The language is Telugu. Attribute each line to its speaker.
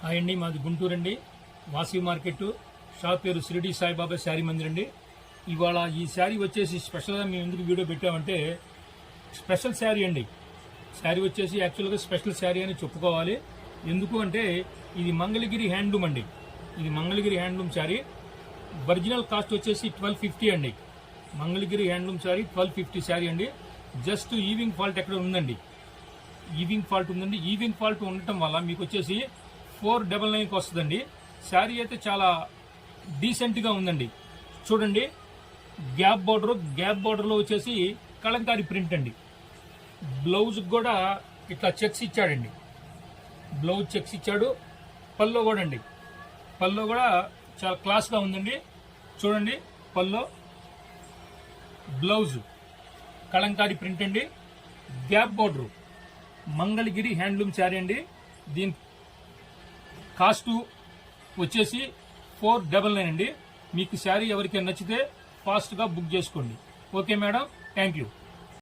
Speaker 1: హాయ్ అండి, మాది గుంటూరు అండి. వాసవి మార్కెట్ షాప్ పేరు షిరిడి సాయిబాబా శారీ మందిర్ అండి. ఇవాళ ఈ శారీ వచ్చేసి స్పెషల్గా మేము ఎందుకు వీడియో పెట్టామంటే స్పెషల్ శారీ అండి. శారీ వచ్చేసి యాక్చువల్గా స్పెషల్ శారీ అని చెప్పుకోవాలి. ఎందుకు అంటే ఇది మంగళగిరి హ్యాండ్లూమ్ అండి. ఇది Mangalagiri handloom sari. Original cost వచ్చేసి 1250 అండి. మంగళగిరి హ్యాండ్లూమ్ శారీ 1250 శారీ అండి. జస్ట్ ఈవింగ్ ఫాల్ట్ ఎక్కడ ఉందండి, ఈవింగ్ ఫాల్ట్ ఉందండి. ఈవింగ్ ఫాల్ట్ ఉండటం వల్ల మీకు వచ్చేసి 499కి వస్తుందండి. శారీ అయితే చాలా డీసెంట్గా ఉందండి. చూడండి, గ్యాప్ బార్డర్లో వచ్చేసి కలంకారీ ప్రింట్ అండి. బ్లౌజ్ కూడా ఇట్లా చెక్స్ ఇచ్చాడండి. బ్లౌజ్ చెక్స్ ఇచ్చాడు. పల్లో కూడా అండి, పల్లో కూడా చాలా క్లాస్గా ఉందండి. చూడండి, పల్లో బ్లౌజ్ కలంకారీ ప్రింట్ అండి. Gap border Mangalagiri handloom sari అండి. దీని కాస్ట్ వచ్చేసి 499 అండి. మీకు శారీ ఎవరికైనా నచ్చితే ఫాస్ట్గా బుక్ చేసుకోండి. Okay madam, thank you.